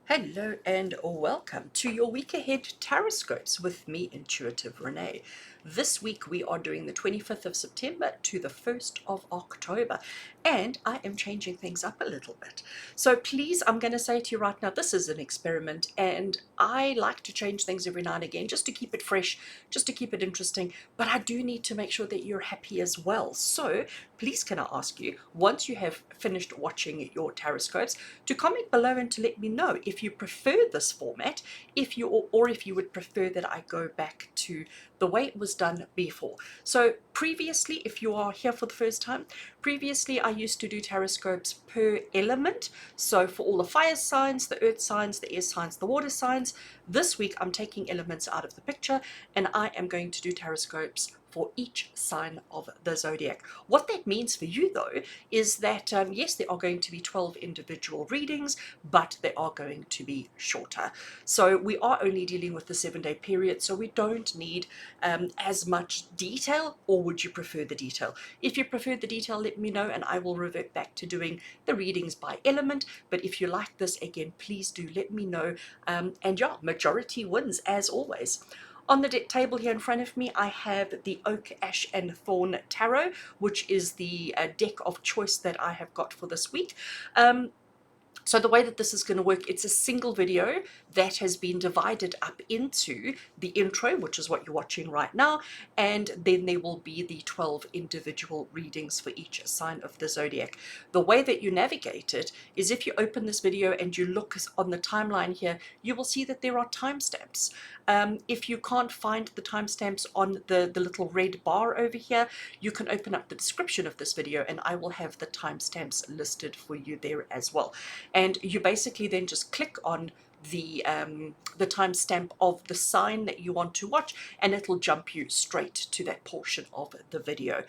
Hello and welcome to your week ahead TarotScopes with me, Intuitive Rene. This week we are doing the 25th of September to the 1st of October, and I am changing things up a little bit. So please, I'm going to say to you right now, this is an experiment, and I like to change things every now and again just to keep it fresh, just to keep it interesting, but I do need to make sure that you're happy as well. So please, can I ask you, once you have finished watching your TarotScopes, to comment below and to let me know if you prefer this format, or if you would prefer that I go back to the way it was done before. So previously, if you are here for the first time, previously I used to do TarotScopes per element. So for all the fire signs, the earth signs, the air signs, the water signs. This week I'm taking elements out of the picture and I am going to do TarotScopes for each sign of the zodiac. What that means for you though is that yes, there are going to be 12 individual readings, but they are going to be shorter. So we are only dealing with the 7-day period, so we don't need as much detail. Or would you prefer the detail? If you prefer the detail, let me know and I will revert back to doing the readings by element. But if you like this, again, please do let me know. And yeah, majority wins as always. On the table here in front of me, I have the Oak, Ash and Thorn Tarot, which is the deck of choice that I have got for this week. So the way that this is going to work, it's a single video that has been divided up into the intro, which is what you're watching right now, and then there will be the 12 individual readings for each sign of the zodiac. The way that you navigate it is if you open this video and you look on the timeline here, you will see that there are timestamps. If you can't find the timestamps on the little red bar over here, you can open up the description of this video and I will have the timestamps listed for you there as well. And you basically then just click on the timestamp of the sign that you want to watch and it'll jump you straight to that portion of the video.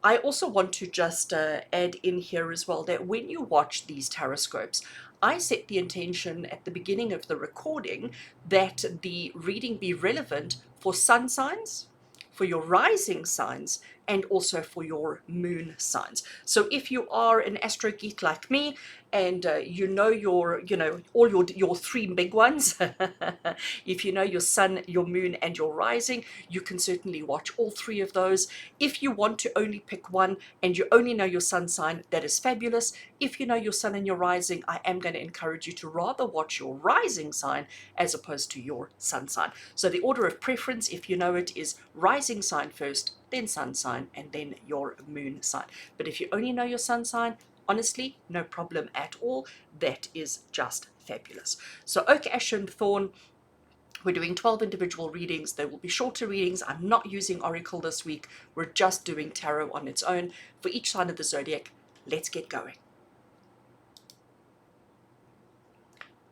I also want to just add in here as well that when you watch these TarotScopes, I set the intention at the beginning of the recording that the reading be relevant for sun signs, for your rising signs, and also for your moon signs. So if you are an astro geek like me and you know all your three big ones, if you know your sun, your moon and your rising, you can certainly watch all three of those. If you want to only pick one and you only know your sun sign, that is fabulous. If you know your sun and your rising, I am going to encourage you to rather watch your rising sign as opposed to your sun sign. So the order of preference, if you know it, is rising sign first, then sun sign, and then your moon sign. But if you only know your sun sign, honestly, no problem at all. That is just fabulous. So Oak, Ash and Thorn, we're doing 12 individual readings. They will be shorter readings. I'm not using Oracle this week. We're just doing tarot on its own for each sign of the zodiac. Let's get going.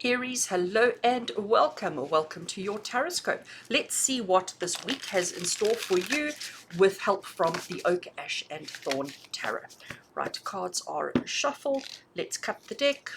Aries, hello and welcome. Welcome to your TarotScope. Let's see what this week has in store for you with help from the Oak, Ash and Thorn Tarot. Right, cards are shuffled. Let's cut the deck.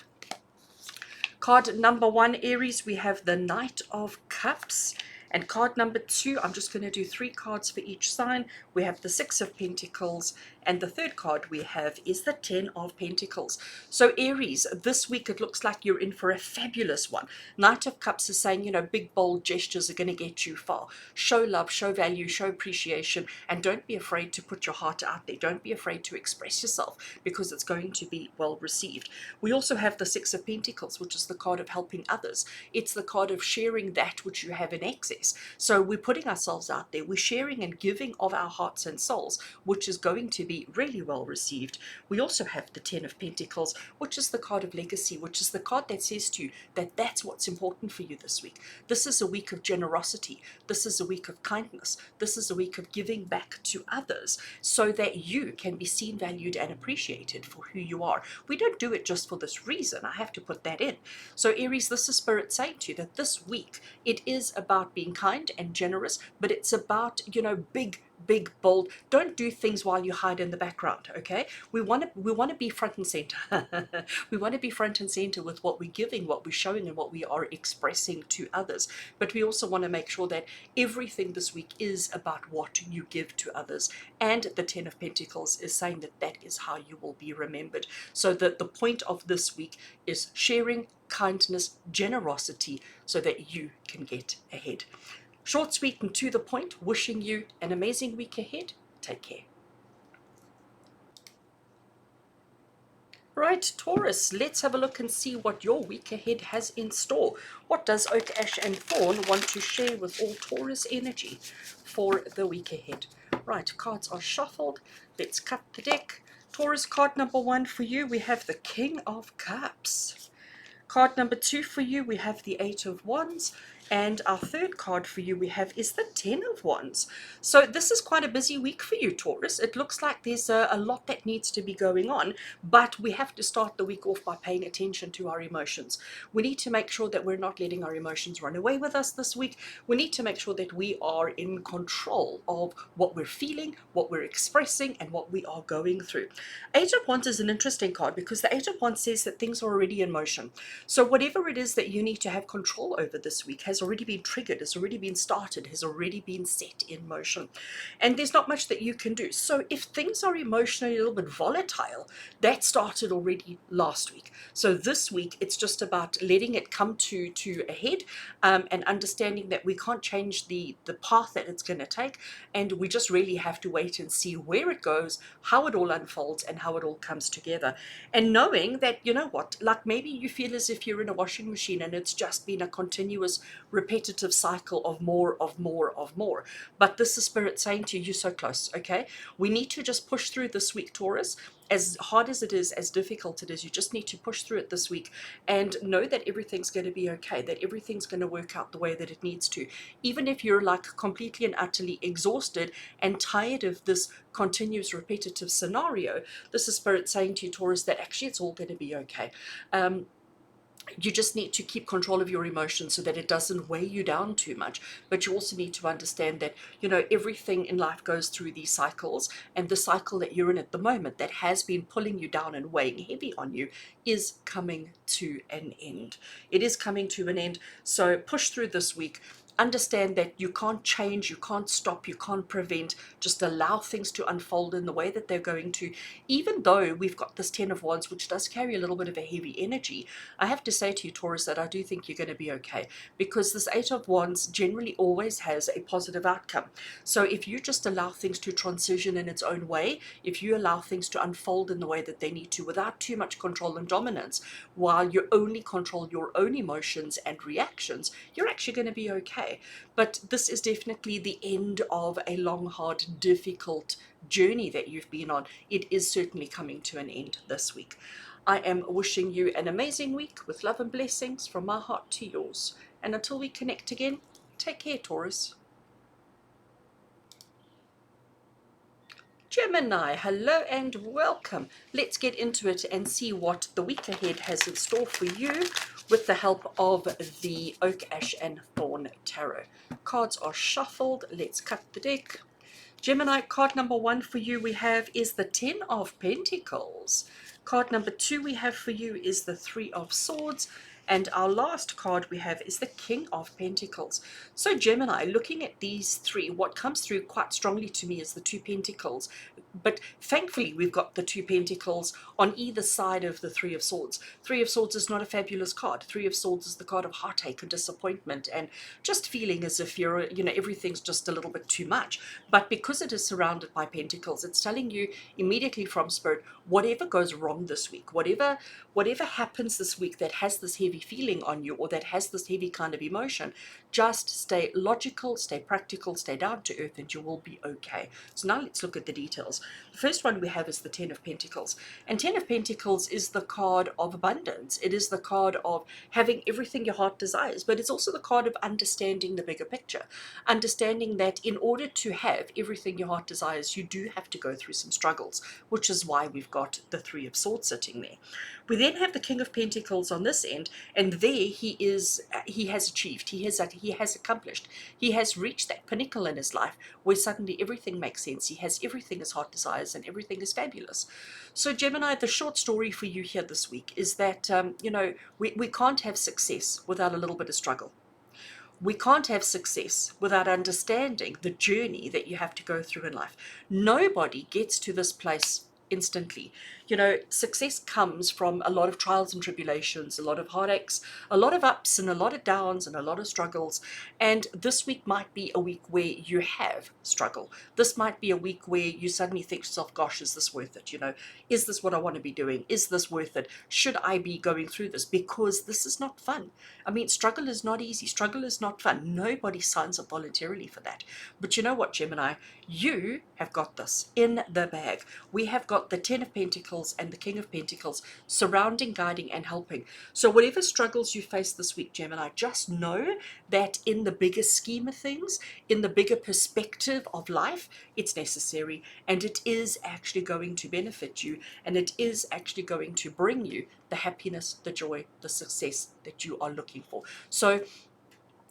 Card number 1, Aries, we have the Knight of Cups. And card number 2, I'm just going to do 3 cards for each sign. We have the 6 of Pentacles, and the third card we have is the 10 of Pentacles. So Aries, this week it looks like you're in for a fabulous one. Knight of Cups is saying, big bold gestures are going to get you far. Show love, show value, show appreciation, and don't be afraid to put your heart out there. Don't be afraid to express yourself because it's going to be well received. We also have the 6 of Pentacles, which is the card of helping others. It's the card of sharing that which you have in excess. So we're putting ourselves out there, we're sharing and giving of our hearts and souls, which is going to be really well received. We also have the 10 of Pentacles, which is the card of legacy, which is the card that says to you that that's what's important for you this week. This is a week of generosity. This is a week of kindness. This is a week of giving back to others so that you can be seen, valued, and appreciated for who you are. We don't do it just for this reason. I have to put that in. So Aries, this is Spirit saying to you that this week it is about being kind and generous, but it's about, big, bold. Don't do things while you hide in the background, okay? We want to be front and center. We want to be front and center with what we're giving, what we're showing, and what we are expressing to others. But we also want to make sure that everything this week is about what you give to others. And the 10 of Pentacles is saying that that is how you will be remembered. So that the point of this week is sharing, kindness, generosity, so that you can get ahead. Short, sweet, and to the point, wishing you an amazing week ahead. Take care. Right, Taurus, let's have a look and see what your week ahead has in store. What does Oak, Ash, and Thorn want to share with all Taurus energy for the week ahead? Right, cards are shuffled. Let's cut the deck. Taurus, card number 1 for you, we have the King of Cups. Card number 2 for you, we have the 8 of Wands. And our third card for you we have is the 10 of Wands. So this is quite a busy week for you, Taurus. It looks like there's a lot that needs to be going on, but we have to start the week off by paying attention to our emotions. We need to make sure that we're not letting our emotions run away with us this week. We need to make sure that we are in control of what we're feeling, what we're expressing, and what we are going through. 8 of Wands is an interesting card because the 8 of Wands says that things are already in motion. So whatever it is that you need to have control over this week has already been triggered, has already been started, has already been set in motion. And there's not much that you can do. So if things are emotionally a little bit volatile, that started already last week. So this week, it's just about letting it come to a head, and understanding that we can't change the path that it's going to take. And we just really have to wait and see where it goes, how it all unfolds, and how it all comes together. And knowing that, you know what, like maybe you feel as if you're in a washing machine and it's just been a continuous repetitive cycle of more, of more, of more. But this is Spirit saying to you, you're so close, okay? We need to just push through this week, Taurus. As hard as it is, as difficult it is, you just need to push through it this week and know that everything's going to be okay, that everything's going to work out the way that it needs to. Even if you're like completely and utterly exhausted and tired of this continuous repetitive scenario, this is Spirit saying to you, Taurus, that actually it's all going to be okay. You just need to keep control of your emotions so that it doesn't weigh you down too much. But you also need to understand that, you know, everything in life goes through these cycles, and the cycle that you're in at the moment that has been pulling you down and weighing heavy on you is coming to an end. It is coming to an end. So push through this week. Understand that you can't change, you can't stop, you can't prevent. Just allow things to unfold in the way that they're going to. Even though we've got this 10 of Wands, which does carry a little bit of a heavy energy, I have to say to you, Taurus, that I do think you're going to be okay, because this 8 of Wands generally always has a positive outcome. So if you just allow things to transition in its own way, if you allow things to unfold in the way that they need to without too much control and dominance, while you only control your own emotions and reactions, you're actually going to be okay. But this is definitely the end of a long, hard, difficult journey that you've been on. It is certainly coming to an end this week. I am wishing you an amazing week with love and blessings from my heart to yours. And until we connect again, take care, Taurus. Gemini, hello and welcome. Let's get into it and see what the week ahead has in store for you with the help of the Oak, Ash, and Thorn Tarot. Cards are shuffled. Let's cut the deck. Gemini, card number 1 for you we have is the 10 of Pentacles. Card number 2 we have for you is the 3 of Swords. And our last card we have is the King of Pentacles. So Gemini, looking at these three, what comes through quite strongly to me is the 2 Pentacles. But thankfully we've got the 2 Pentacles on either side of the 3 of Swords. 3 of Swords is not a fabulous card. 3 of Swords is the card of heartache and disappointment and just feeling as if you're, you know, everything's just a little bit too much. But because it is surrounded by Pentacles, it's telling you immediately from Spirit, whatever goes wrong this week, whatever happens this week that has this heavy feeling on you or that has this heavy kind of emotion, just stay logical, stay practical, stay down to earth, and you will be okay. So now let's look at the details. The first one we have is the 10 of Pentacles. And 10 of Pentacles is the card of abundance. It is the card of having everything your heart desires, but it's also the card of understanding the bigger picture. Understanding that in order to have everything your heart desires, you do have to go through some struggles, which is why we've got the 3 of Swords sitting there. We then have the King of Pentacles on this end, and there he has achieved, he has accomplished, he has reached that pinnacle in his life where suddenly everything makes sense. He has everything his heart desires and everything is fabulous. So Gemini, the short story for you here this week is that you know, we can't have success without a little bit of struggle. We can't have success without understanding the journey that you have to go through in life. Nobody gets to this place instantly. You know, success comes from a lot of trials and tribulations, a lot of heartaches, a lot of ups and a lot of downs and a lot of struggles. And this week might be a week where you have struggle. This might be a week where you suddenly think to yourself, gosh, is this worth it? You know, is this what I want to be doing? Is this worth it? Should I be going through this? Because this is not fun. I mean, struggle is not easy. Struggle is not fun. Nobody signs up voluntarily for that. But you know what, Gemini? You have got this in the bag. We have got the Ten of Pentacles and the King of Pentacles surrounding, guiding, and helping. So whatever struggles you face this week, Gemini, just know that in the bigger scheme of things, in the bigger perspective of life, it's necessary, and it is actually going to benefit you, and it is actually going to bring you the happiness, the joy, the success that you are looking for. So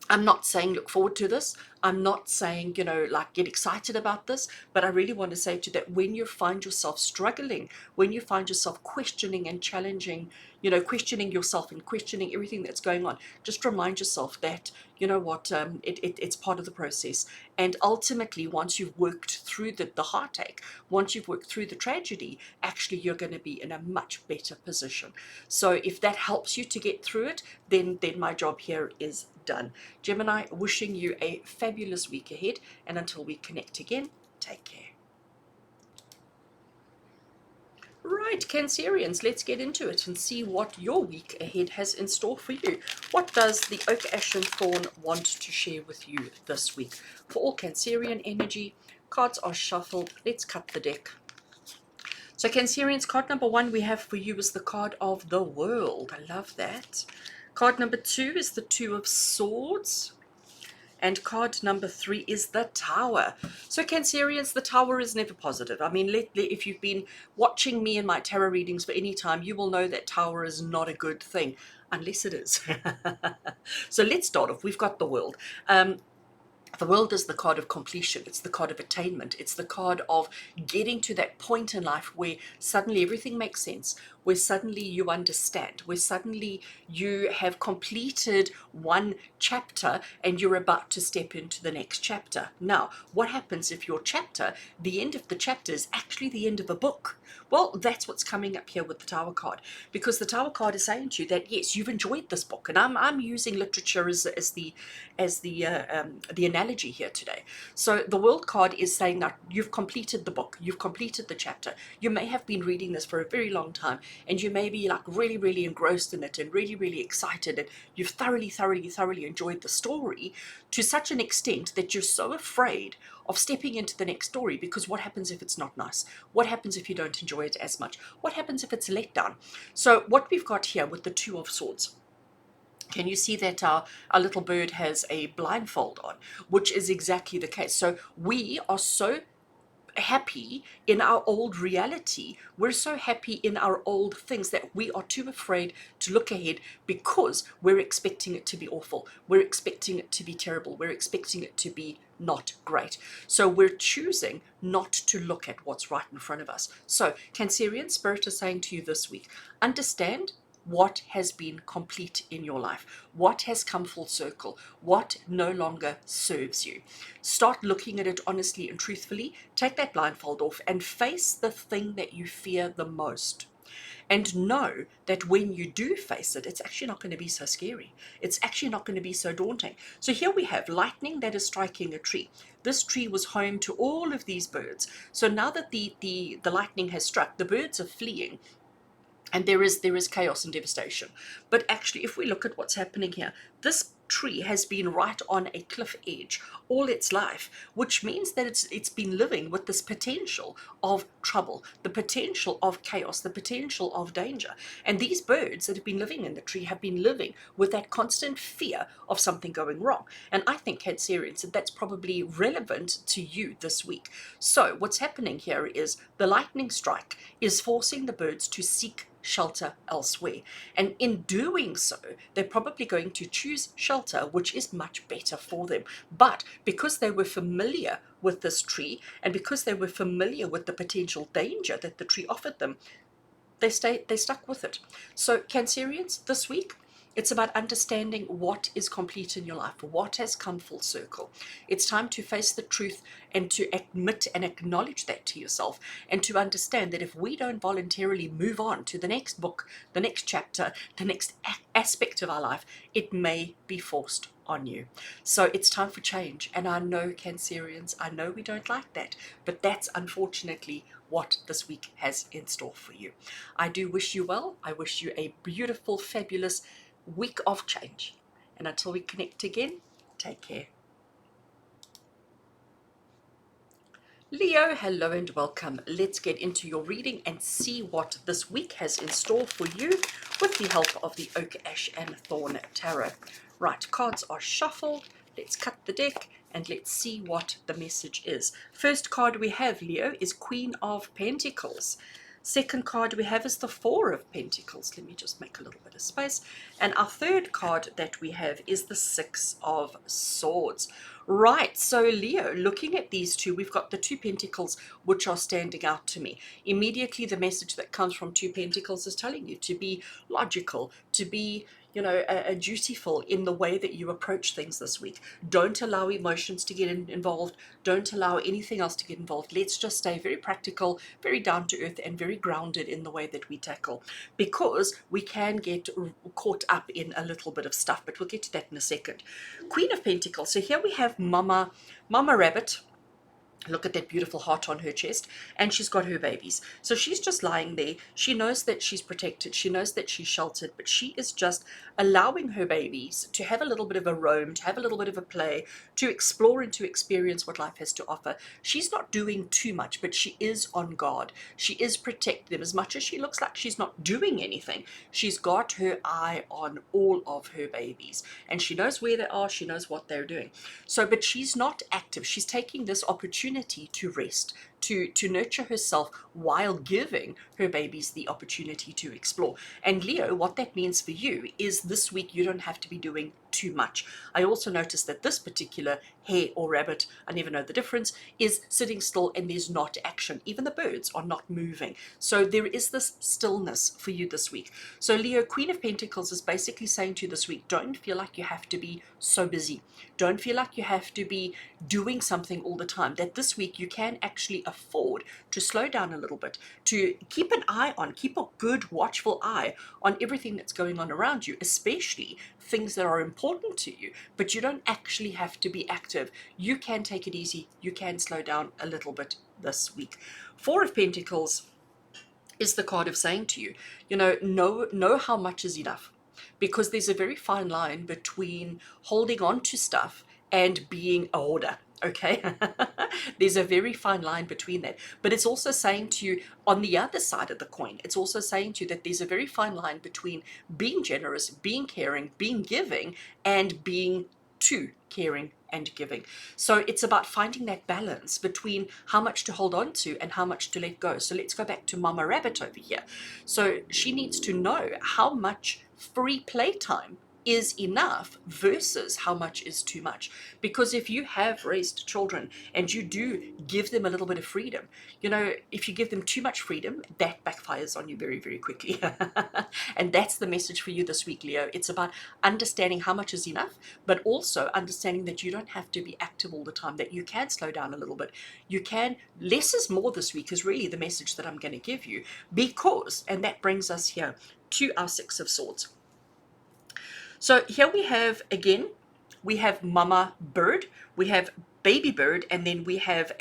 I'm not saying look forward to this. I'm not saying, you know, like get excited about this, but I really want to say to you that when you find yourself struggling, when you find yourself questioning and challenging, you know, questioning yourself and questioning everything that's going on, just remind yourself that, you know what, it's part of the process. And ultimately, once you've worked through the heartache, once you've worked through the tragedy, actually you're going to be in a much better position. So if that helps you to get through it, then my job here is done. Gemini, wishing you a fabulous week ahead, and until we connect again, take care. Right, Cancerians, let's get into it and see what your week ahead has in store for you. What does the Oak Ashen Thorn want to share with you this week? For all Cancerian energy, cards are shuffled. Let's cut the deck. So Cancerians, card number 1 we have for you is the card of the World. I love that. Card number 2 is the Two of Swords. And card number 3 is the Tower. So Cancerians, the Tower is never positive. I mean, if you've been watching me in my tarot readings for any time, you will know that Tower is not a good thing, unless it is. So let's start off. We've got the World. The World is the card of completion. It's the card of attainment. It's the card of getting to that point in life where suddenly everything makes sense, where suddenly you understand, where suddenly you have completed one chapter and you're about to step into the next chapter. Now, what happens if your chapter, the end of the chapter, is actually the end of a book? Well, that's what's coming up here with the Tower card, because the Tower card is saying to you that yes, you've enjoyed this book, and I'm using literature as the analogy here today. So the World card is saying that you've completed the book, you've completed the chapter. You may have been reading this for a very long time, and you may be like really engrossed in it and really excited, and you've thoroughly enjoyed the story to such an extent that you're so afraid of stepping into the next story, because what happens if it's not nice? What happens if you don't enjoy it as much? What happens if it's a letdown? So what we've got here with the Two of Swords, can you see that our little bird has a blindfold on, which is exactly the case. So we are so happy in our old reality. We're so happy in our old things that we are too afraid to look ahead, because we're expecting it to be awful. We're expecting it to be terrible. We're expecting it to be not great. So we're choosing not to look at what's right in front of us. So Cancerian, Spirit is saying to you this week, understand what has been complete in your life, what has come full circle, what no longer serves you. Start looking at it honestly and truthfully. Take that blindfold off and face the thing that you fear the most. And know that when you do face it, it's actually not going to be so scary. It's actually not going to be so daunting. So here we have lightning that is striking a tree. This tree was home to all of these birds. So now that the lightning has struck, the birds are fleeing, and there is chaos and devastation. But actually, if we look at what's happening here, this tree has been right on a cliff edge all its life, which means that it's been living with this potential of trouble, the potential of chaos, the potential of danger. And these birds that have been living in the tree have been living with that constant fear of something going wrong. And I think, Cancerians, that's probably relevant to you this week. So what's happening here is the lightning strike is forcing the birds to seek shelter elsewhere, and in doing so they're probably going to choose shelter which is much better for them. But because they were familiar with this tree, and because they were familiar with the potential danger that the tree offered them, they stuck with it. So Cancerians, this week, It's about understanding what is complete in your life, what has come full circle. It's time to face the truth and to admit and acknowledge that to yourself, and to understand that if we don't voluntarily move on to the next book, the next chapter, the next aspect of our life, it may be forced on you. So it's time for change. And I know, Cancerians, I know we don't like that, but that's unfortunately what this week has in store for you. I do wish you well. I wish you a beautiful, fabulous week of change. And until we connect again, take care. Leo, hello and welcome. Let's get into your reading and see what this week has in store for you with the help of the Oak, Ash and Thorn Tarot. Right, cards are shuffled. Let's cut the deck and let's see what the message is. First card we have, Leo, is Queen of Pentacles. Second card we have is the Four of Pentacles. Let me just make a little bit of space. And our third card that we have is the Six of Swords. Right, so Leo, looking at these two, we've got the Two Pentacles, which are standing out to me. Immediately, the message that comes from Two Pentacles is telling you to be logical, to be, dutiful in the way that you approach things this week. Don't allow emotions to get involved. Don't allow anything else to get involved. Let's just stay very practical, very down to earth, and very grounded in the way that we tackle, because we can get caught up in a little bit of stuff, but we'll get to that in a second. Queen of Pentacles. So here we have Mama Rabbit. Look at that beautiful heart on her chest, and she's got her babies. So she's just lying there. She knows that she's protected. She knows that she's sheltered, but she is just allowing her babies to have a little bit of a roam, to have a little bit of a play, to explore and to experience what life has to offer. She's not doing too much, but she is on guard. She is protecting them. As much as she looks like she's not doing anything, she's got her eye on all of her babies, and she knows where they are. She knows what they're doing. So, but she's not active. She's taking this opportunity to rest, to nurture herself, while giving her babies the opportunity to explore. And Leo, what that means for you is this week you don't have to be doing too much. I also noticed that this particular hare or rabbit, I never know the difference, is sitting still, and there's not action. Even the birds are not moving. So there is this stillness for you this week. So Leo, Queen of Pentacles is basically saying to you this week, don't feel like you have to be so busy. Don't feel like you have to be doing something all the time. That this week you can actually afford to slow down a little bit, to keep an eye on, keep a good watchful eye on everything that's going on around you, especially things that are important to you, but you don't actually have to be active. You can take it easy. You can slow down a little bit this week. Four of Pentacles is the card of saying to you, know how much is enough, because there's a very fine line between holding on to stuff and being a hoarder. Okay, there's a very fine line between that, but it's also saying to you, on the other side of the coin, it's also saying to you that there's a very fine line between being generous, being caring, being giving, and being too caring and giving. So it's about finding that balance between how much to hold on to and how much to let go. So let's go back to Mama Rabbit over here. So she needs to know how much free playtime is enough versus how much is too much. Because if you have raised children and you do give them a little bit of freedom, if you give them too much freedom, that backfires on you very, very quickly. And that's the message for you this week, Leo. It's about understanding how much is enough, but also understanding that you don't have to be active all the time, that you can slow down a little bit. You can, less is more this week is really the message that I'm going to give you, because, and that brings us here to our Six of Swords. So here we have, again, we have Mama Bird, we have Baby Bird, and then we have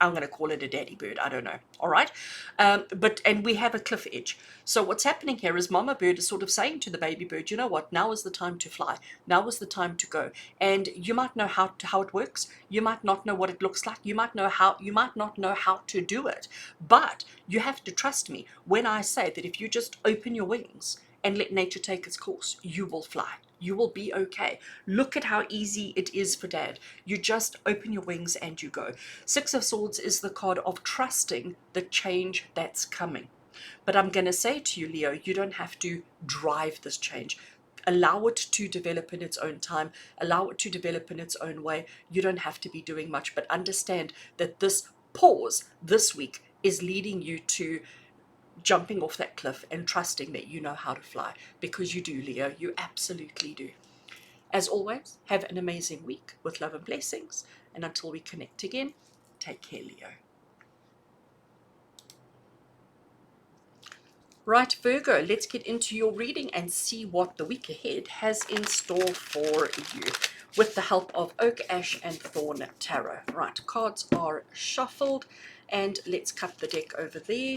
I'm going to call it a daddy bird, I don't know, all right? And we have a cliff edge. So what's happening here is Mama Bird is sort of saying to the baby bird, you know what, now is the time to fly. Now is the time to go. And you might know how it works. You might not know what it looks like. You might not know how to do it. But you have to trust me when I say that if you just open your wings and let nature take its course, you will fly. You will be okay. Look at how easy it is for Dad. You just open your wings and you go. Six of Swords is the card of trusting the change that's coming. But I'm going to say to you, Leo, you don't have to drive this change. Allow it to develop in its own time. Allow it to develop in its own way. You don't have to be doing much, but understand that this pause this week is leading you to jumping off that cliff and trusting that you know how to fly, because you do, Leo. You absolutely do. As always, have an amazing week with love and blessings. And until we connect again, take care, Leo. Right, Virgo, let's get into your reading and see what the week ahead has in store for you with the help of Oak, Ash, and Thorn Tarot. Right, cards are shuffled, and let's cut the deck over there.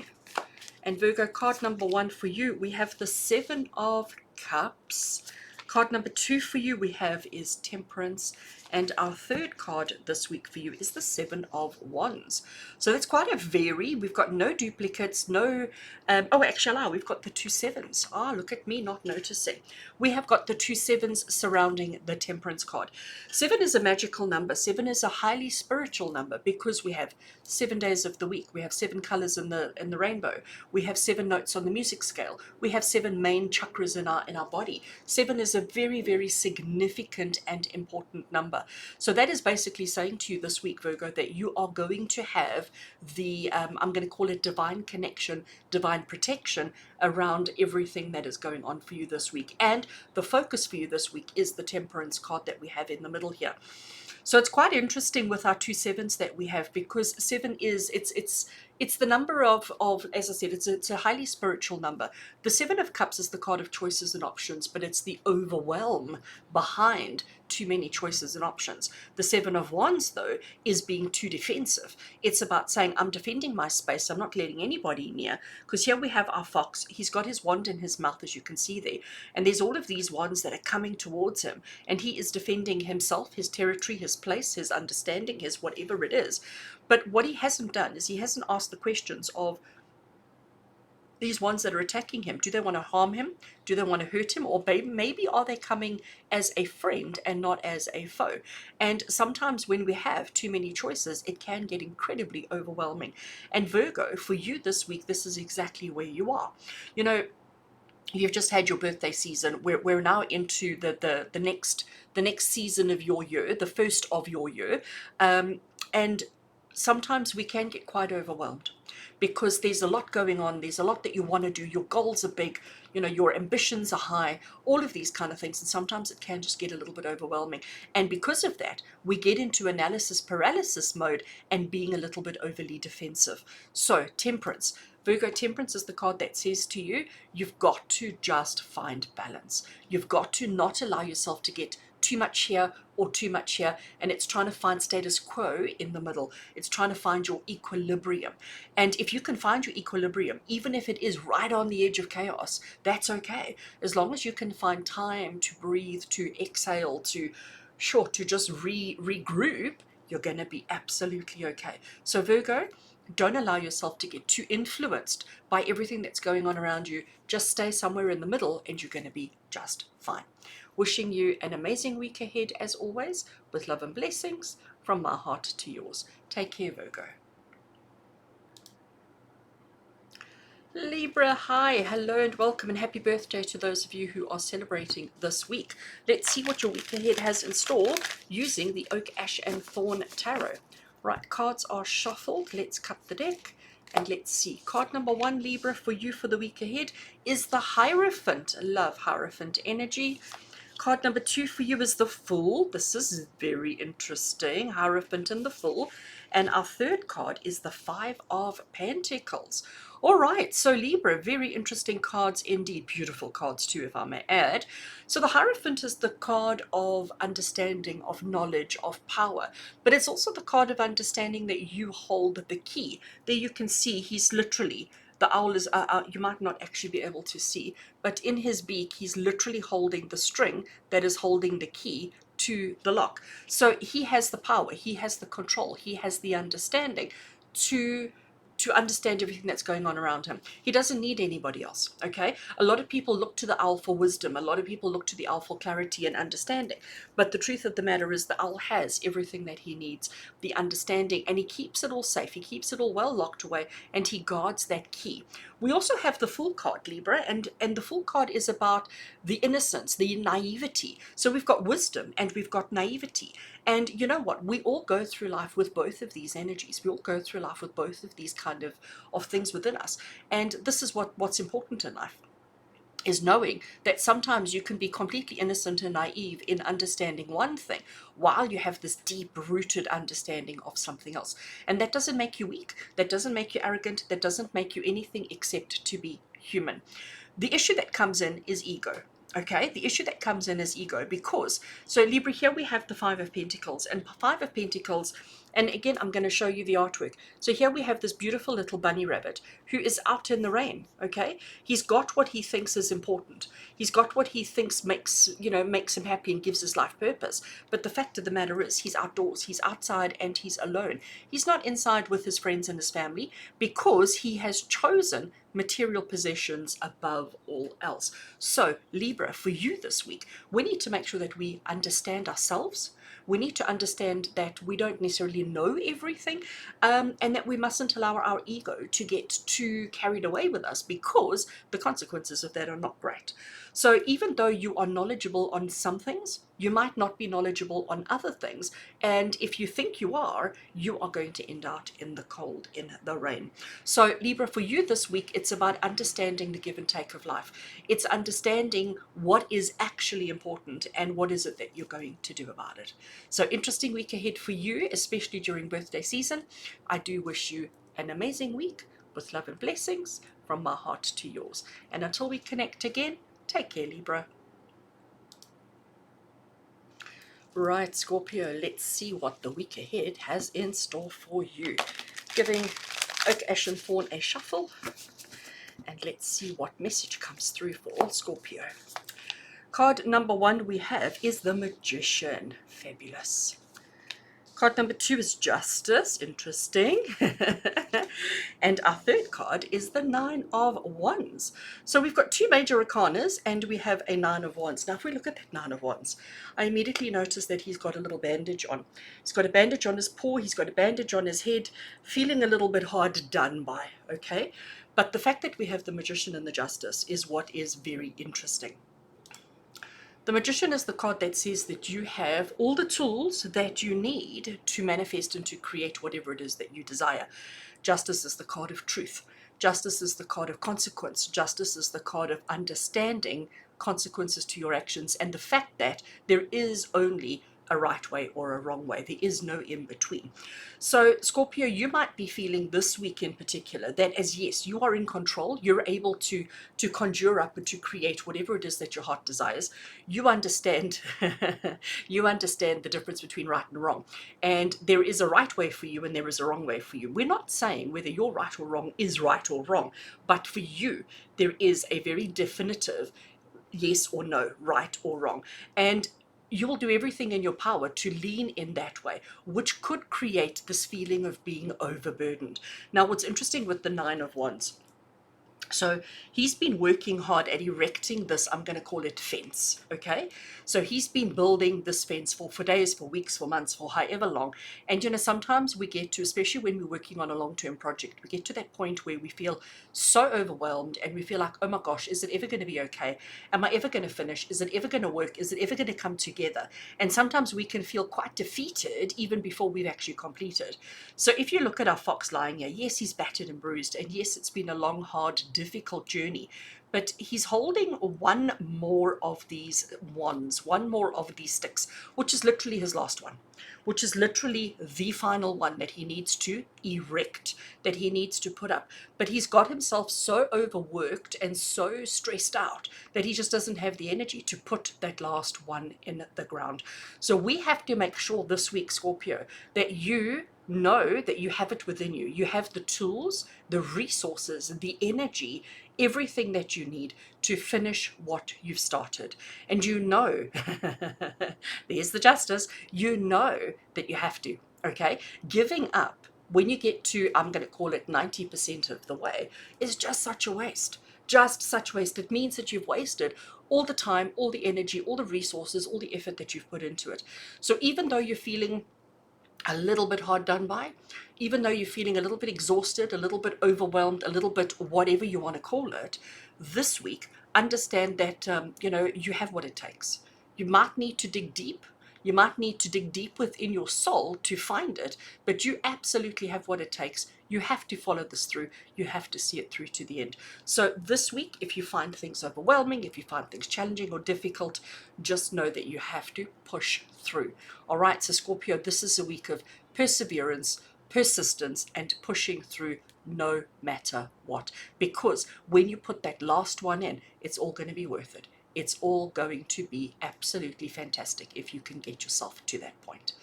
And Virgo, card number 1 for you, we have the 7 of Cups. Card number 2 for you we have is Temperance. And our third card this week for you is the 7 of Wands. So that's quite a vary. We've got no duplicates, no... oh, actually, we've got the 2 sevens. Ah, look at me not noticing. We have got the 2 sevens surrounding the Temperance card. 7 is a magical number. 7 is a highly spiritual number because we have 7 days of the week. We have 7 colors in the rainbow. We have 7 notes on the music scale. We have 7 main chakras in our body. 7 is a very, very significant and important number. So that is basically saying to you this week, Virgo, that you are going to have the, I'm going to call it divine connection, divine protection around everything that is going on for you this week. And the focus for you this week is the Temperance card that we have in the middle here. So it's quite interesting with our 2 sevens that we have, because 7 is, it's the number of, as I said, it's a highly spiritual number. The 7 of Cups is the card of choices and options, but it's the overwhelm behind too many choices and options. The 7 of Wands, though, is being too defensive. It's about saying, I'm defending my space. I'm not letting anybody near. Because here we have our fox. He's got his wand in his mouth, as you can see there. And there's all of these wands that are coming towards him. And he is defending himself, his territory, his place, his understanding, his whatever it is. But what he hasn't done is he hasn't asked the questions of, these ones that are attacking him, do they want to harm him? Do they want to hurt him? Or maybe are they coming as a friend and not as a foe? And sometimes when we have too many choices, it can get incredibly overwhelming. And Virgo, for you this week, this is exactly where you are. You know, you've just had your birthday season. We're now into the next season of your year, the first of your year. And sometimes we can get quite overwhelmed because there's a lot going on. There's a lot that you want to do. Your goals are big, you know, your ambitions are high, all of these kind of things. And sometimes it can just get a little bit overwhelming. And because of that, we get into analysis paralysis mode and being a little bit overly defensive. So Temperance. Virgo, Temperance is the card that says to you, you've got to just find balance. You've got to not allow yourself to get too much here or too much here, and it's trying to find status quo in the middle. It's trying to find your equilibrium. And if you can find your equilibrium, even if it is right on the edge of chaos, that's okay. As long as you can find time to breathe, to exhale, to just regroup, you're going to be absolutely okay. So Virgo, don't allow yourself to get too influenced by everything that's going on around you. Just stay somewhere in the middle and you're going to be just fine. Wishing you an amazing week ahead as always, with love and blessings from my heart to yours. Take care, Virgo. Libra, hi, hello and welcome and happy birthday to those of you who are celebrating this week. Let's see what your week ahead has in store using the Oak, Ash and Thorn Tarot. Right, cards are shuffled. Let's cut the deck and let's see. Card number 1, Libra, for you for the week ahead is the Hierophant. Love Hierophant energy. Card number 2 for you is the Fool. This is very interesting. Hierophant and the Fool. And our third card is the 5 of Pentacles. All right, so Libra, very interesting cards indeed. Beautiful cards too, if I may add. So the Hierophant is the card of understanding, of knowledge, of power. But it's also the card of understanding that you hold the key. There you can see he's literally... The owl is, you might not actually be able to see, but in his beak, he's literally holding the string that is holding the key to the lock. So he has the power, he has the control, he has the understanding to understand everything that's going on around him. He doesn't need anybody else, okay? A lot of people look to the owl for wisdom. A lot of people look to the owl for clarity and understanding. But the truth of the matter is the owl has everything that he needs, the understanding, and he keeps it all safe. He keeps it all well locked away, and he guards that key. We also have the Fool card, Libra, and the Fool card is about the innocence, the naivety. So we've got wisdom and we've got naivety. And you know what? We all go through life with both of these energies. We all go through life with both of these kind of things within us. And this is what's important in life, is knowing that sometimes you can be completely innocent and naive in understanding one thing while you have this deep rooted understanding of something else. And that doesn't make you weak, that doesn't make you arrogant, that doesn't make you anything except to be human. The issue that comes in is ego. Okay, the issue that comes in is ego, because so Libra, here we have the Five of Pentacles, and Five of Pentacles, and again I'm going to show you the artwork. So here we have this beautiful little bunny rabbit who is out in the rain. Okay, he's got what he thinks is important, he's got what he thinks makes him happy and gives his life purpose. But the fact of the matter is, he's outdoors, he's outside, and he's alone. He's not inside with his friends and his family, because he has chosen material possessions above all else. So Libra, for you this week, we need to make sure that we understand ourselves. We need to understand that we don't necessarily know everything, and that we mustn't allow our ego to get too carried away with us, because the consequences of that are not great. So even though you are knowledgeable on some things, you might not be knowledgeable on other things. And if you think you are going to end out in the cold, in the rain. So Libra, for you this week, it's about understanding the give and take of life. It's understanding what is actually important and what is it that you're going to do about it. So interesting week ahead for you, especially during birthday season. I do wish you an amazing week with love and blessings from my heart to yours. And until we connect again, take care, Libra. Right, Scorpio, let's see what the week ahead has in store for you. Giving Oak, Ash and Thorn a shuffle, and let's see what message comes through for Scorpio. Card number 1 we have is the Magician. Fabulous. Card number 2 is Justice. Interesting. And our third card is the Nine of Wands. So we've got 2 major arcanas, and we have a Nine of Wands. Now if we look at that Nine of Wands, I immediately notice that he's got a little bandage on. He's got a bandage on his paw, he's got a bandage on his head, feeling a little bit hard done by, okay? But the fact that we have the Magician and the Justice is what is very interesting. The Magician is the card that says that you have all the tools that you need to manifest and to create whatever it is that you desire. Justice is the card of truth. Justice is the card of consequence. Justice is the card of understanding consequences to your actions, and the fact that there is only a right way or a wrong way. There is no in between. So Scorpio, you might be feeling this week in particular that, as yes, you are in control, you're able to conjure up and to create whatever it is that your heart desires. You understand you understand the difference between right and wrong, and there is a right way for you and there is a wrong way for you. We're not saying whether you're right or wrong is right or wrong, but for you there is a very definitive yes or no, right or wrong, and you will do everything in your power to lean in that way, which could create this feeling of being overburdened. Now, what's interesting with the Nine of Wands, so he's been working hard at erecting this, I'm going to call it fence, okay? So he's been building this fence for days, for weeks, for months, for however long. And, you know, sometimes we get to, especially when we're working on a long-term project, we get to that point where we feel so overwhelmed and we feel like, oh my gosh, is it ever going to be okay? Am I ever going to finish? Is it ever going to work? Is it ever going to come together? And sometimes we can feel quite defeated even before we've actually completed. So if you look at our fox lying here, yes, he's battered and bruised, and yes, it's been a long, hard, difficult journey, but he's holding one more of these wands, one more of these sticks, which is literally his last one, which is literally the final one that he needs to erect, that he needs to put up. But he's got himself so overworked and so stressed out that he just doesn't have the energy to put that last one in the ground. So we have to make sure this week, Scorpio, that you know that you have it within you. You have the tools, the resources, the energy, everything that you need to finish what you've started. And you know, there's the justice, you know that you have to, okay? Giving up when you get to, I'm going to call it 90% of the way, is just such a waste. Just such waste. It means that you've wasted all the time, all the energy, all the resources, all the effort that you've put into it. So even though you're feeling a little bit hard done by, even though you're feeling a little bit exhausted, a little bit overwhelmed, a little bit whatever you want to call it, this week, understand that, you know, you have what it takes. You might need to dig deep. You might need to dig deep within your soul to find it, but you absolutely have what it takes. You have to follow this through. You have to see it through to the end. So this week, if you find things overwhelming, if you find things challenging or difficult, just know that you have to push through. All right, so Scorpio, this is a week of perseverance, persistence, and pushing through no matter what. Because when you put that last one in, it's all going to be worth it. It's all going to be absolutely fantastic if you can get yourself to that point.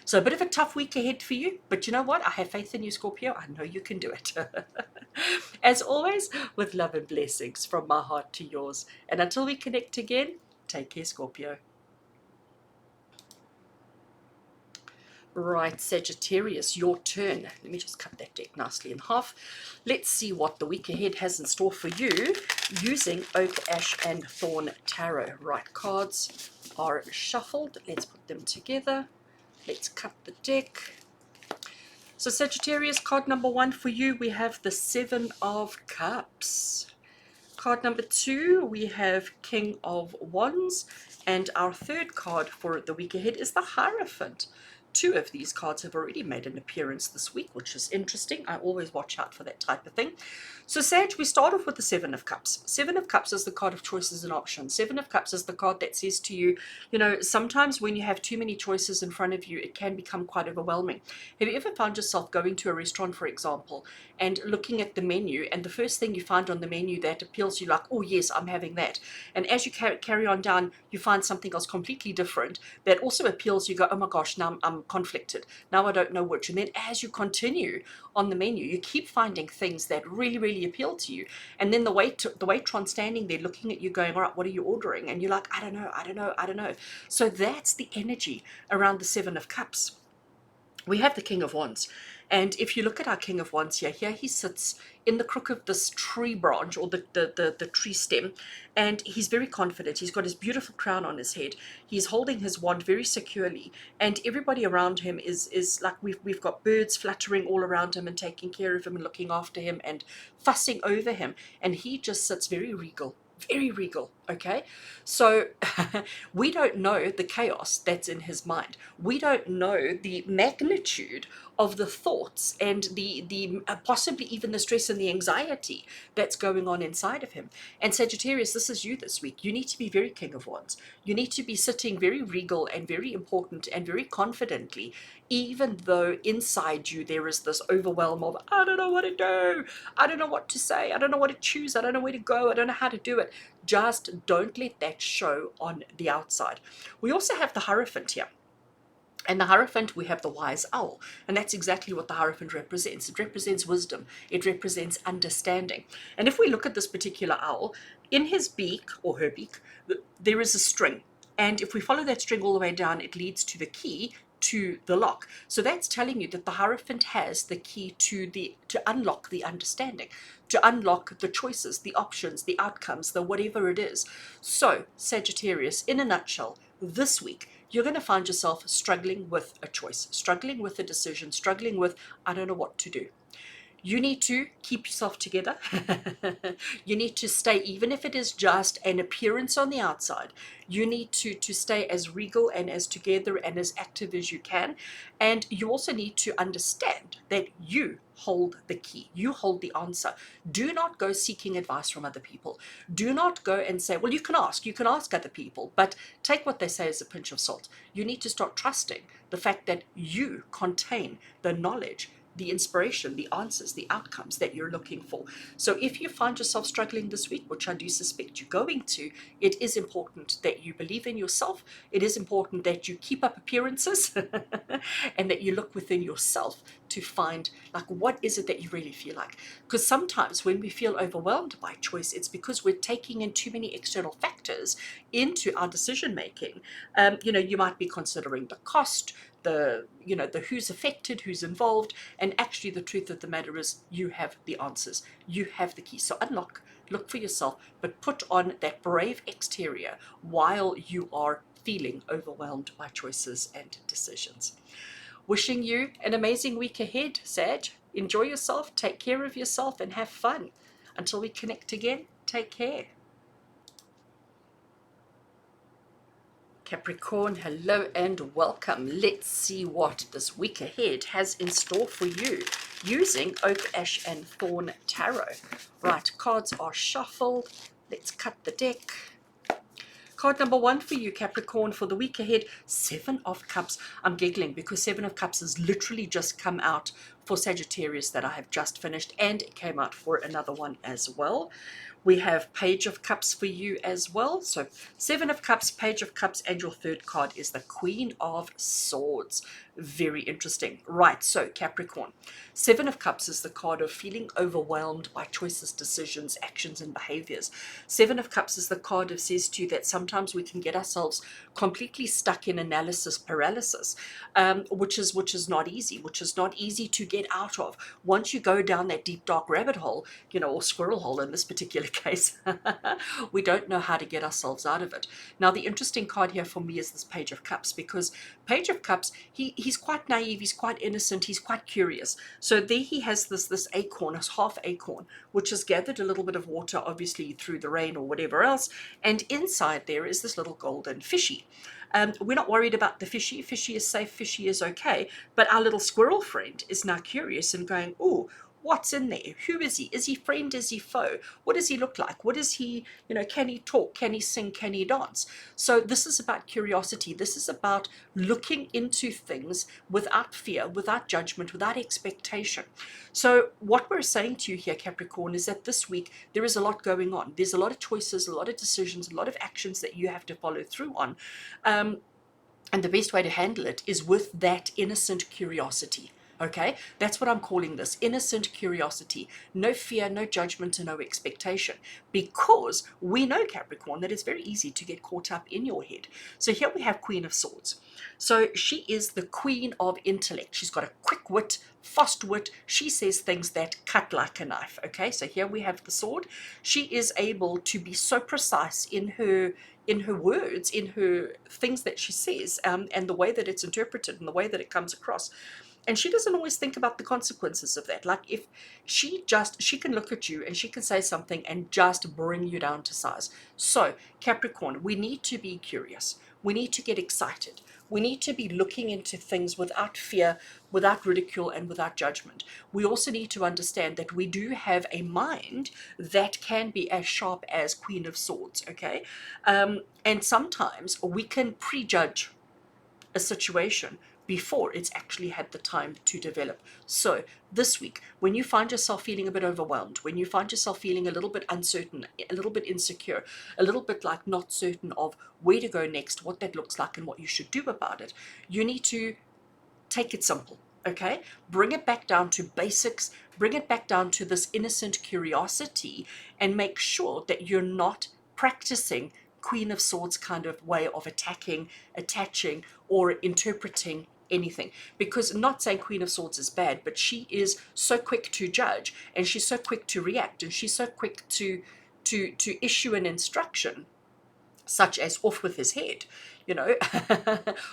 So a bit of a tough week ahead for you, but you know what? I have faith in you, Scorpio. I know you can do it. As always, with love and blessings from my heart to yours. And until we connect again, take care, Scorpio. Right, Sagittarius, your turn. Let me just cut that deck nicely in half. Let's see what the week ahead has in store for you using Oak, Ash, and Thorn Tarot. Right, cards are shuffled. Let's put them together. Let's cut the deck. So Sagittarius, card number 1 for you, we have the 7 of Cups. Card number 2, we have King of Wands. And our third card for the week ahead is the Hierophant. 2 of these cards have already made an appearance this week, which is interesting. I always watch out for that type of thing. So Sag, we start off with the 7 of Cups. 7 of Cups is the card of choices and options. 7 of Cups is the card that says to you, you know, sometimes when you have too many choices in front of you, it can become quite overwhelming. Have you ever found yourself going to a restaurant, for example, and looking at the menu, and the first thing you find on the menu that appeals to you, like, oh yes, I'm having that. And as you carry on down, you find something else completely different that also appeals. You go, oh my gosh, now I'm conflicted. Now I don't know which. And then as you continue on the menu, you keep finding things that really appeal to you. And then the waitron standing there looking at you going, all right, what are you ordering? And you're like, I don't know. So that's the energy around the 7 of Cups. We have the King of Wands. And if you look at our King of Wands here he sits in the crook of this tree branch, or the tree stem, and he's very confident. He's got his beautiful crown on his head. He's holding his wand very securely, and everybody around him is like, we've got birds fluttering all around him and taking care of him and looking after him and fussing over him, and he just sits very regal. Very regal, okay? So we don't know the chaos that's in his mind. We don't know the magnitude of the thoughts and the possibly even the stress and the anxiety that's going on inside of him. And Sagittarius, this is you this week. You need to be very King of Wands. You need to be sitting very regal and very important and very confidently, even though inside you there is this overwhelm of, I don't know what to do, I don't know what to say, I don't know what to choose, I don't know where to go, I don't know how to do it. Just don't let that show on the outside. We also have the Hierophant here. And the Hierophant, we have the wise owl. And that's exactly what the Hierophant represents. It represents wisdom. It represents understanding. And if we look at this particular owl, in his beak, or her beak, there is a string. And if we follow that string all the way down, it leads to the key to the lock. So that's telling you that the Hierophant has the key to unlock the understanding, to unlock the choices, the options, the outcomes, the whatever it is. So Sagittarius, in a nutshell, this week, you're going to find yourself struggling with a choice, struggling with a decision, struggling with, I don't know what to do. You need to keep yourself together. You need to stay, even if it is just an appearance on the outside, you need to stay as regal and as together and as active as you can. And you also need to understand that you hold the key. You hold the answer. Do not go seeking advice from other people. Do not go and say, well, you can ask other people, but take what they say as a pinch of salt. You need to start trusting the fact that you contain the knowledge, the inspiration, the answers, the outcomes that you're looking for. So if you find yourself struggling this week, which I do suspect you're going to, it is important that you believe in yourself. It is important that you keep up appearances and that you look within yourself to find, like, what is it that you really feel like? Because sometimes when we feel overwhelmed by choice, it's because we're taking in too many external factors into our decision making. You might be considering the cost, the who's affected, who's involved, and actually the truth of the matter is you have the answers, you have the key. So unlock, look for yourself, but put on that brave exterior while you are feeling overwhelmed by choices and decisions. Wishing you an amazing week ahead, Sag. Enjoy yourself, take care of yourself, and have fun. Until we connect again, take care. Capricorn, hello and welcome. Let's see what this week ahead has in store for you using Oak, Ash and Thorn Tarot. Right, cards are shuffled. Let's cut the deck. Card number one for you, Capricorn, for the week ahead, Seven of Cups. I'm giggling because Seven of Cups has literally just come out for Sagittarius that I have just finished, and it came out for another one as well. We have Page of Cups for you as well. So Seven of Cups, Page of Cups, and your third card is the Queen of Swords. Very interesting. Right, so Capricorn, Seven of Cups is the card of feeling overwhelmed by choices, decisions, actions, and behaviors. Seven of Cups is the card that says to you that sometimes we can get ourselves completely stuck in analysis paralysis, which is not easy to get out of. Once you go down that deep dark rabbit hole, or squirrel hole in this particular case, we don't know how to get ourselves out of it. Now, the interesting card here for me is this Page of Cups, because Page of Cups, he's quite naive, he's quite innocent, he's quite curious. So there he has this acorn, this half acorn, which has gathered a little bit of water, obviously through the rain or whatever else, and inside there is this little golden fishy. We're not worried about the fishy. Fishy is safe, fishy is okay, but our little squirrel friend is now curious and going, oh, what's in there? Who is he? Is he friend? Is he foe? What does he look like? What is he, can he talk? Can he sing? Can he dance? So this is about curiosity. This is about looking into things without fear, without judgment, without expectation. So what we're saying to you here, Capricorn, is that this week there is a lot going on. There's a lot of choices, a lot of decisions, a lot of actions that you have to follow through on. And the best way to handle it is with that innocent curiosity. Okay, that's what I'm calling this, innocent curiosity. No fear, no judgment, and no expectation. Because we know, Capricorn, that it's very easy to get caught up in your head. So here we have Queen of Swords. So she is the queen of intellect. She's got a quick wit, fast wit. She says things that cut like a knife. Okay, so here we have the sword. She is able to be so precise in her words, in her things that she says, and the way that it's interpreted and the way that it comes across. And she doesn't always think about the consequences of that. Like if she can look at you and she can say something and just bring you down to size. So Capricorn, we need to be curious. We need to get excited. We need to be looking into things without fear, without ridicule, and without judgment. We also need to understand that we do have a mind that can be as sharp as Queen of Swords, okay? And sometimes we can prejudge a situation before it's actually had the time to develop. So this week, when you find yourself feeling a bit overwhelmed, when you find yourself feeling a little bit uncertain, a little bit insecure, a little bit like not certain of where to go next, what that looks like, and what you should do about it, you need to take it simple. Okay, bring it back down to basics, bring it back down to this innocent curiosity, and make sure that you're not practicing Queen of Swords kind of way of attacking, attaching, or interpreting anything. Because I'm not saying Queen of Swords is bad, but she is so quick to judge, and she's so quick to react, and she's so quick to issue an instruction such as off with his head,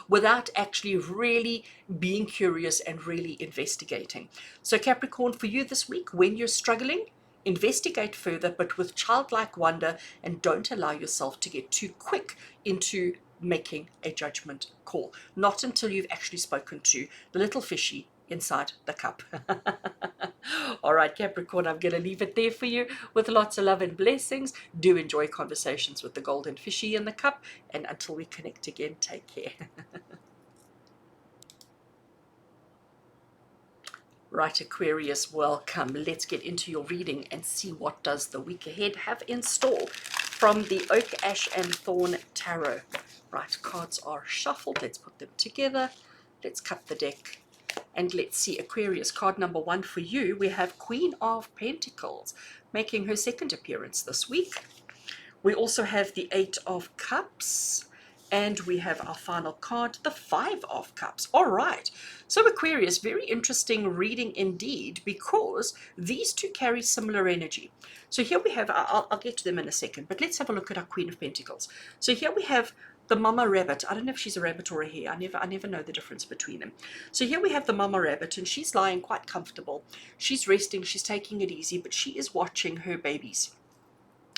without actually really being curious and really investigating. So Capricorn, for you this week, when you're struggling, investigate further, but with childlike wonder, and don't allow yourself to get too quick into making a judgment call. Not until you've actually spoken to the little fishy inside the cup. All right, Capricorn, I'm going to leave it there for you with lots of love and blessings. Do enjoy conversations with the golden fishy in the cup, and until we connect again, take care. Right, Aquarius, welcome. Let's get into your reading and see what does the week ahead have in store from the Oak, Ash and Thorn Tarot. Right, cards are shuffled. Let's put them together. Let's cut the deck. And let's see, Aquarius, card number one for you. We have Queen of Pentacles making her second appearance this week. We also have the Eight of Cups. And we have our final card, the Five of Cups. All right. So Aquarius, very interesting reading indeed, because these two carry similar energy. So here we have, I'll get to them in a second, but let's have a look at our Queen of Pentacles. So here we have the mama rabbit. I don't know if she's a rabbit or a hare. I never know the difference between them. So here we have the mama rabbit, and she's lying quite comfortable. She's resting. She's taking it easy, but she is watching her babies.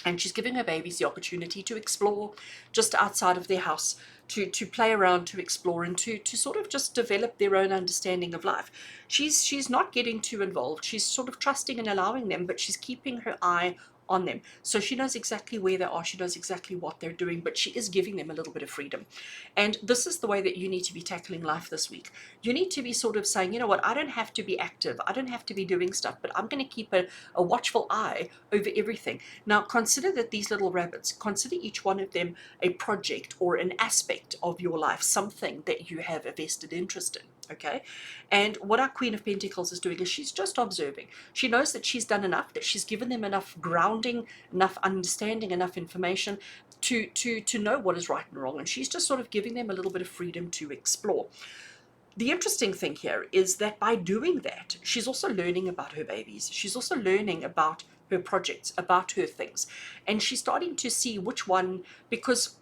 And she's giving her babies the opportunity to explore just outside of their house, to play around, to explore, and to sort of just develop their own understanding of life. She's not getting too involved. She's sort of trusting and allowing them, but she's keeping her eye on them. So she knows exactly where they are, she knows exactly what they're doing, but she is giving them a little bit of freedom. And this is the way that you need to be tackling life this week. You need to be sort of saying, you know what, I don't have to be active, I don't have to be doing stuff, but I'm going to keep a watchful eye over everything. Now consider that these little rabbits, consider each one of them a project or an aspect of your life, something that you have a vested interest in. Okay, and what our Queen of Pentacles is doing is she's just observing. She knows that she's done enough, that she's given them enough grounding, enough understanding, enough information to know what is right and wrong, and she's just sort of giving them a little bit of freedom to explore. The interesting thing here is that by doing that, she's also learning about her babies. She's also learning about her projects, about her things, and she's starting to see which one, because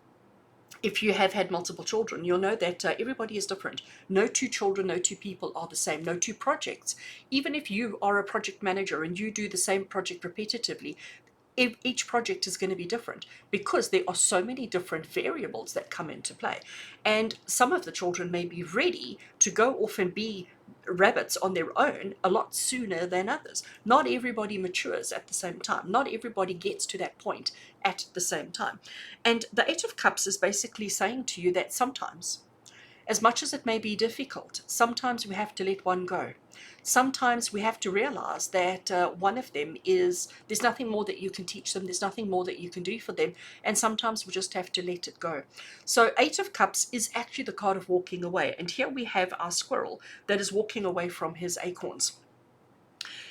if you have had multiple children, you'll know that everybody is different. No two children, no two people are the same, no two projects. Even if you are a project manager and you do the same project repetitively, each project is going to be different because there are so many different variables that come into play. And some of the children may be ready to go off and be rabbits on their own a lot sooner than others. Not everybody matures at the same time. Not everybody gets to that point at the same time. And the Eight of Cups is basically saying to you that sometimes, as much as it may be difficult, sometimes we have to let one go. Sometimes we have to realize that one of them is, there's nothing more that you can teach them, there's nothing more that you can do for them, and sometimes we just have to let it go. So Eight of Cups is actually the card of walking away, and here we have our squirrel that is walking away from his acorns.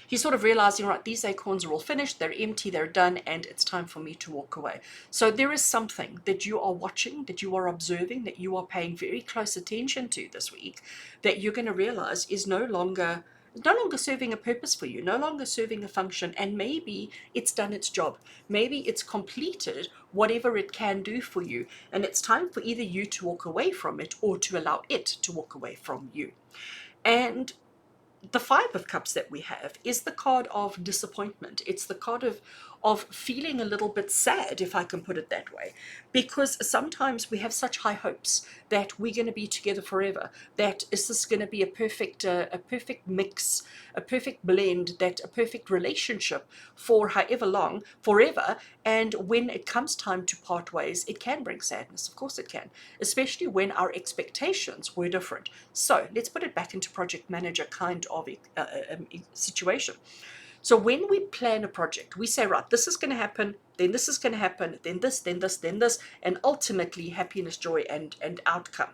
He's sort of realizing, right, these acorns are all finished, they're empty, they're done, and it's time for me to walk away. So there is something that you are watching, that you are observing, that you are paying very close attention to this week, that you're going to realize is no longer serving a purpose for you, no longer serving a function, and maybe it's done its job. Maybe it's completed whatever it can do for you, and it's time for either you to walk away from it or to allow it to walk away from you. And the Five of Cups that we have is the card of disappointment. It's the card of feeling a little bit sad, if I can put it that way, because sometimes we have such high hopes that we're going to be together forever, that is this going to be a perfect mix, a perfect blend, that a perfect relationship for however long, forever. And when it comes time to part ways, it can bring sadness. Of course it can, especially when our expectations were different. So let's put it back into project manager kind of situation. So when we plan a project, we say, right, this is going to happen, then this is going to happen, then this, then this, then this, and ultimately happiness, joy, and outcome.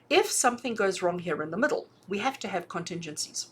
If something goes wrong here in the middle, we have to have contingencies.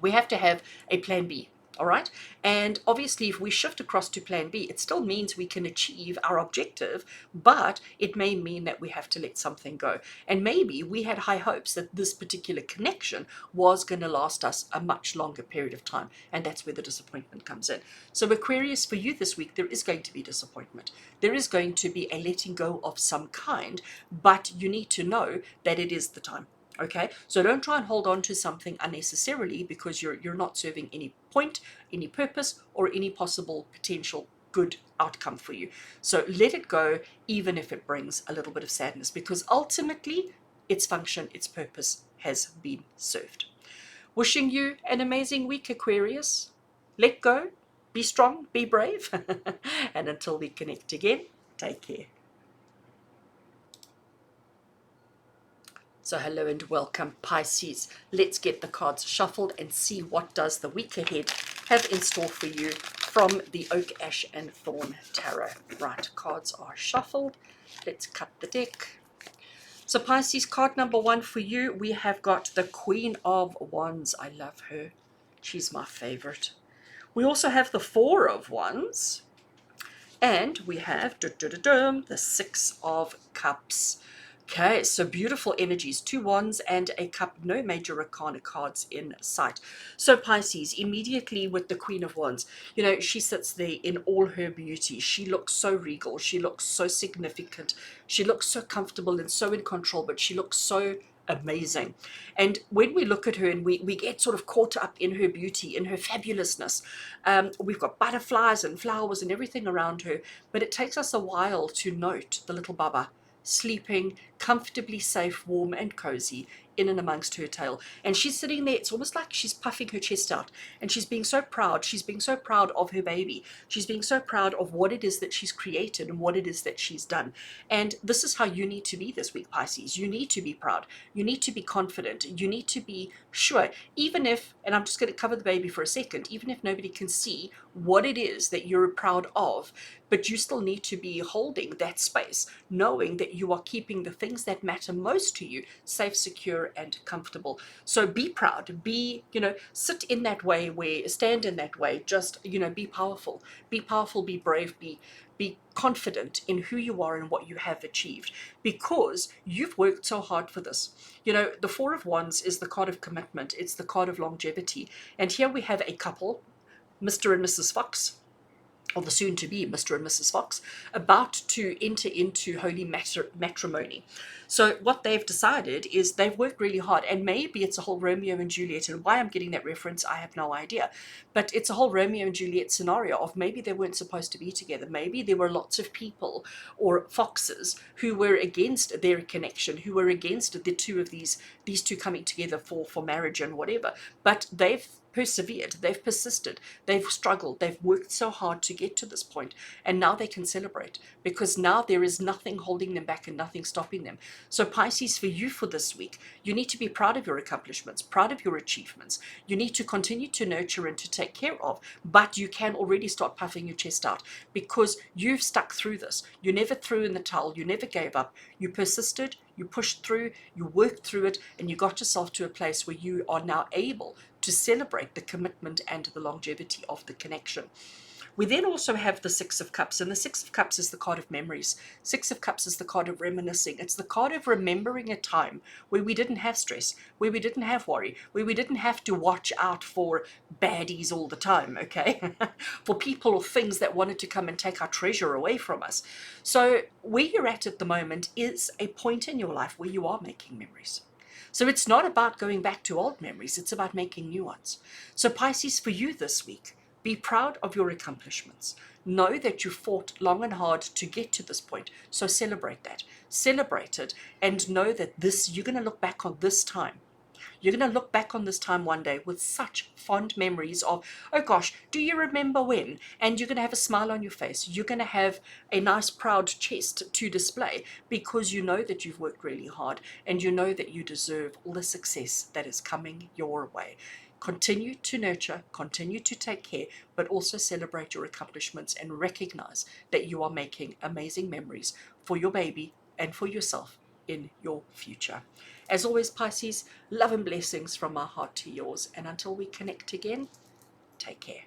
We have to have a plan B. All right. And obviously, if we shift across to plan B, it still means we can achieve our objective, but it may mean that we have to let something go. And maybe we had high hopes that this particular connection was going to last us a much longer period of time. And that's where the disappointment comes in. So Aquarius, for you this week, there is going to be disappointment. There is going to be a letting go of some kind, but you need to know that it is the time. Okay, so don't try and hold on to something unnecessarily because you're not serving any point, any purpose, or any possible potential good outcome for you. So let it go, even if it brings a little bit of sadness, because ultimately its function, its purpose has been served. Wishing you an amazing week, Aquarius. Let go, be strong, be brave, and until we connect again, take care. So hello and welcome, Pisces. Let's get the cards shuffled and see what does the week ahead have in store for you from the Oak, Ash and Thorn Tarot. Right, cards are shuffled. Let's cut the deck. So Pisces, card number 1 for you, we have got the Queen of Wands. I love her. She's my favorite. We also have the Four of Wands. And we have the Six of Cups. Okay, so beautiful energies, 2 wands and a cup, no major arcana cards in sight. So Pisces, immediately with the Queen of Wands, you know, she sits there in all her beauty. She looks so regal. She looks so significant. She looks so comfortable and so in control, but she looks so amazing. And when we look at her and we get sort of caught up in her beauty, in her fabulousness, we've got butterflies and flowers and everything around her, but it takes us a while to note the little Baba sleeping comfortably safe, warm and cozy in and amongst her tail. And she's sitting there, it's almost like she's puffing her chest out, and she's being so proud. She's being so proud of her baby. She's being so proud of what it is that she's created and what it is that she's done. And this is how you need to be this week, Pisces. You need to be proud. You need to be confident. You need to be sure, even if, and I'm just going to cover the baby for a second, even if nobody can see what it is that you're proud of, but you still need to be holding that space, knowing that you are keeping the things that matter most to you safe, secure, and comfortable. So be proud, be, sit in that way, stand in that way, just, be powerful, be brave, be confident in who you are and what you have achieved, because you've worked so hard for this. The Four of Wands is the card of commitment. It's the card of longevity. And here we have a couple, Mr. and Mrs. Fox, or the soon-to-be Mr. and Mrs. Fox, about to enter into holy matrimony. So what they've decided is they've worked really hard, and maybe it's a whole Romeo and Juliet, and why I'm getting that reference, I have no idea. But it's a whole Romeo and Juliet scenario of maybe they weren't supposed to be together. Maybe there were lots of people or foxes who were against their connection, who were against the two of these two coming together for marriage and whatever. But they've persevered, they've persisted, they've struggled, they've worked so hard to get to this point, and now they can celebrate, because now there is nothing holding them back and nothing stopping them. So Pisces, for you for this week, you need to be proud of your accomplishments, proud of your achievements. You need to continue to nurture and to take care of, but you can already start puffing your chest out, because you've stuck through this. You never threw in the towel, you never gave up, you persisted, you pushed through, you worked through it, and you got yourself to a place where you are now able to celebrate the commitment and the longevity of the connection. We then also have the Six of Cups, and the Six of Cups is the card of memories. Six of Cups is the card of reminiscing. It's the card of remembering a time where we didn't have stress, where we didn't have worry, where we didn't have to watch out for baddies all the time, okay? For people or things that wanted to come and take our treasure away from us. So where you're at the moment is a point in your life where you are making memories. So it's not about going back to old memories, it's about making new ones. So Pisces, for you this week, be proud of your accomplishments. Know that you fought long and hard to get to this point. So celebrate that. Celebrate it, and know that you're going to look back on this time. You're going to look back on this time one day with such fond memories of, oh gosh, do you remember when? And you're going to have a smile on your face. You're going to have a nice proud chest to display, because you know that you've worked really hard, and you know that you deserve all the success that is coming your way. Continue to nurture, continue to take care, but also celebrate your accomplishments and recognize that you are making amazing memories for your baby and for yourself in your future. As always, Pisces, love and blessings from my heart to yours. And until we connect again, take care.